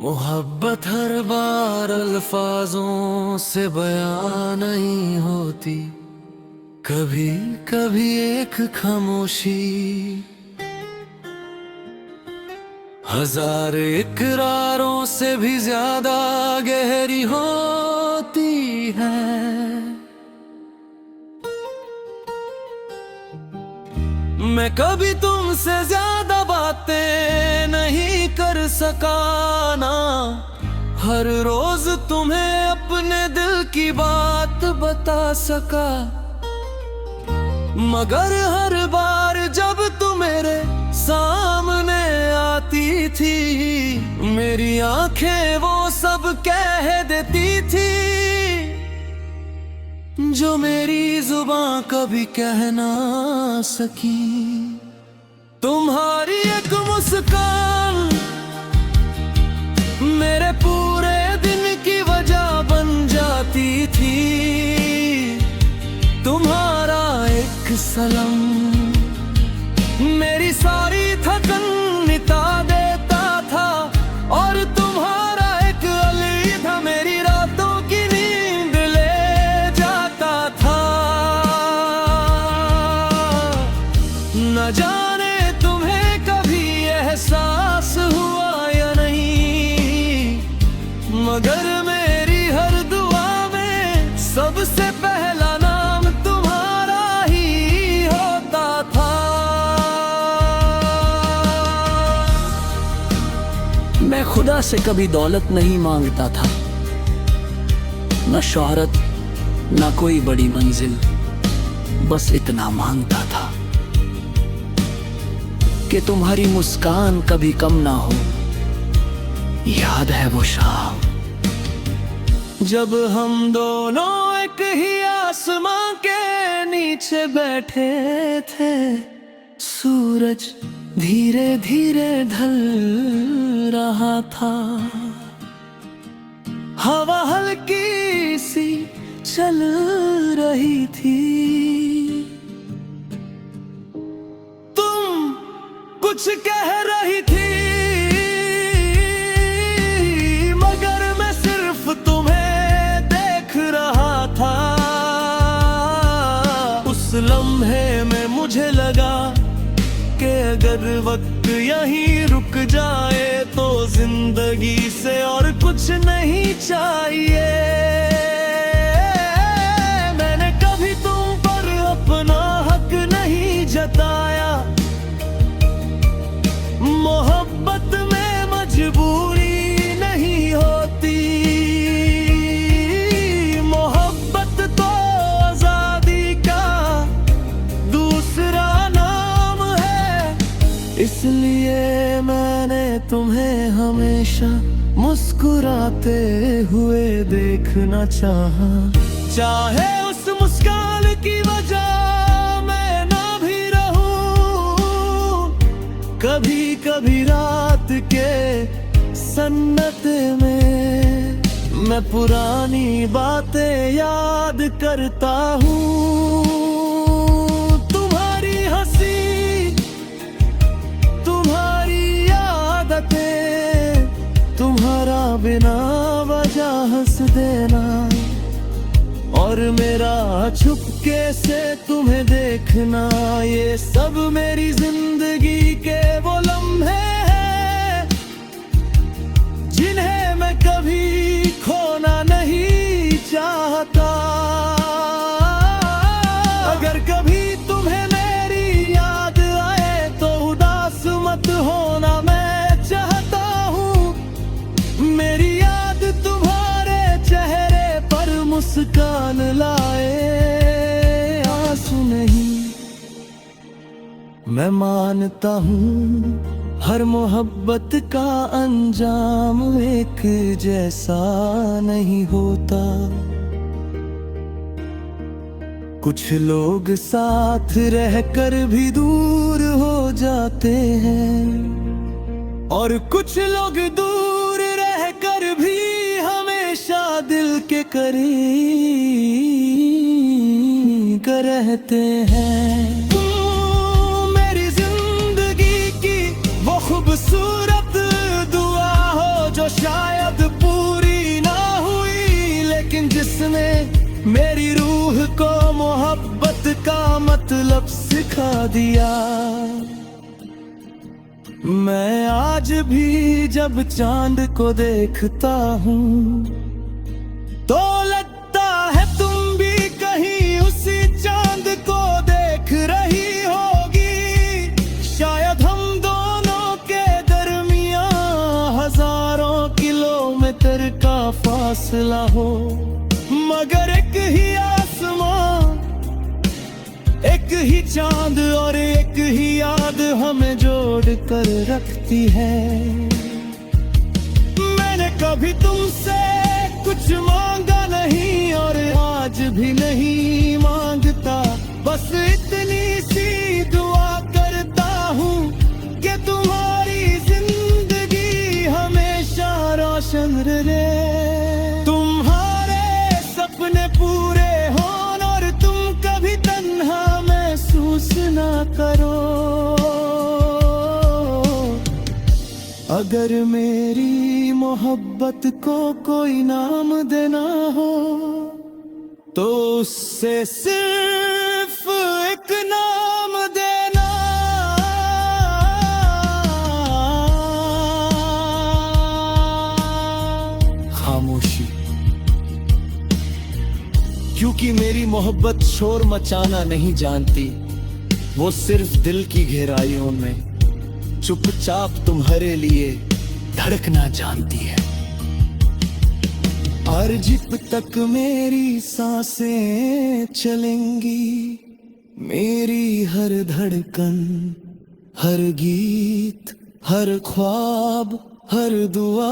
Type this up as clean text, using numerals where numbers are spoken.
मोहब्बत हर बार अल्फाजों से बयां नहीं होती, कभी कभी एक खामोशी हजार इकरारों से भी ज्यादा गहरी होती है। मैं कभी तुमसे ज्यादा बातें नहीं कर सका ना, हर रोज तुम्हें अपने दिल की बात बता सका, मगर हर बार जब तुम मेरे सामने आती थी, मेरी आंखें वो सब कह देती थी जो मेरी जुबान कभी कह ना सकी। तुम्हारी एक मुस्कान मेरे पूरे दिन की वजह बन जाती थी, तुम्हारा एक सलाम मेरी सारी थकन मिटा देता था, और तुम्हारा एक अलविदा मेरी रातों की नींद ले जाता था। न जाने तुम्हें कभी एहसास हुआ या नहीं, मगर मेरी हर दुआ में सबसे पहला नाम तुम्हारा ही होता था। मैं खुदा से कभी दौलत नहीं मांगता था, न शोहरत न कोई बड़ी मंजिल, बस इतना मांगता था कि तुम्हारी मुस्कान कभी कम ना हो। याद है वो शाम जब हम दोनों एक ही आसमां के नीचे बैठे थे, सूरज धीरे धीरे ढल रहा था, हवा हल्की सी चल रही थी, तुम कुछ कह रही थी मगर मैं सिर्फ तुम्हें देख रहा था। उस लम्हे में मुझे लगा कि अगर वक्त यहीं रुक जाए तो जिंदगी से और कुछ नहीं चाहिए। मैंने कभी तुम पर अपना हक नहीं जताया, मोहब्बत में मजबूरी नहीं होती, मोहब्बत तो आजादी का दूसरा नाम है। इसलिए मैंने तुम्हें हमेशा मुस्कुराते हुए देखना चाहा, चाहे उस मुस्कान की वजह मैं ना भी रहूं। कभी कभी रात के सन्नाटे में मैं पुरानी बातें याद करता हूँ, तुम्हारी हंसी, तुम्हारी आदतें, तुम्हारा बिना वजह हंस देना, और मेरा छुपके से तुम्हें देखना, ये सब मेरी जिंदगी के वो लम्हे हैं जिन्हें मैं कभी खोना नहीं चाहता। अगर कभी तुम्हें मेरी याद आए तो उदास मत होना, मैं चाहता हूँ मेरी याद तुम्हारे चेहरे पर मुस्कान लाए, आंसू नहीं। मैं मानता हूँ हर मोहब्बत का अंजाम एक जैसा नहीं होता, कुछ लोग साथ रहकर भी दूर हो जाते हैं, और कुछ लोग दूर रहकर भी हमेशा दिल के करीब रहते हैं। तुम मेरी जिंदगी की वो खूबसूरत दुआ हो जो शायद मुझको मोहब्बत का मतलब सिखा दिया। मैं आज भी जब चांद को देखता हूँ तो लगता है तुम भी कहीं उसी चांद को देख रही होगी। शायद हम दोनों के दरमियां हजारों किलोमीटर का फासला हो, मगर एक ही आसमां, एक ही चांद और एक ही याद हमें जोड़ कर रखती है। मैंने कभी तुमसे कुछ मांगा नहीं और आज भी नहीं मांगता, बस इतनी सी दुआ करता हूँ कि तुम्हारी जिंदगी हमेशा रोशन रहे। तुम्हारे सपने पूरे हों और तुम कभी तन्हा महसूस ना करो। अगर मेरी मोहब्बत को कोई नाम देना हो तो उससे सिर्फ एक नाम देना, खामोशी। क्योंकि मेरी मोहब्बत शोर मचाना नहीं जानती, वो सिर्फ दिल की गहराइयों में चुपचाप तुम्हारे लिए धड़कना जानती है। और जब तक मेरी सांसें चलेंगी, मेरी हर धड़कन, हर गीत, हर ख्वाब, हर दुआ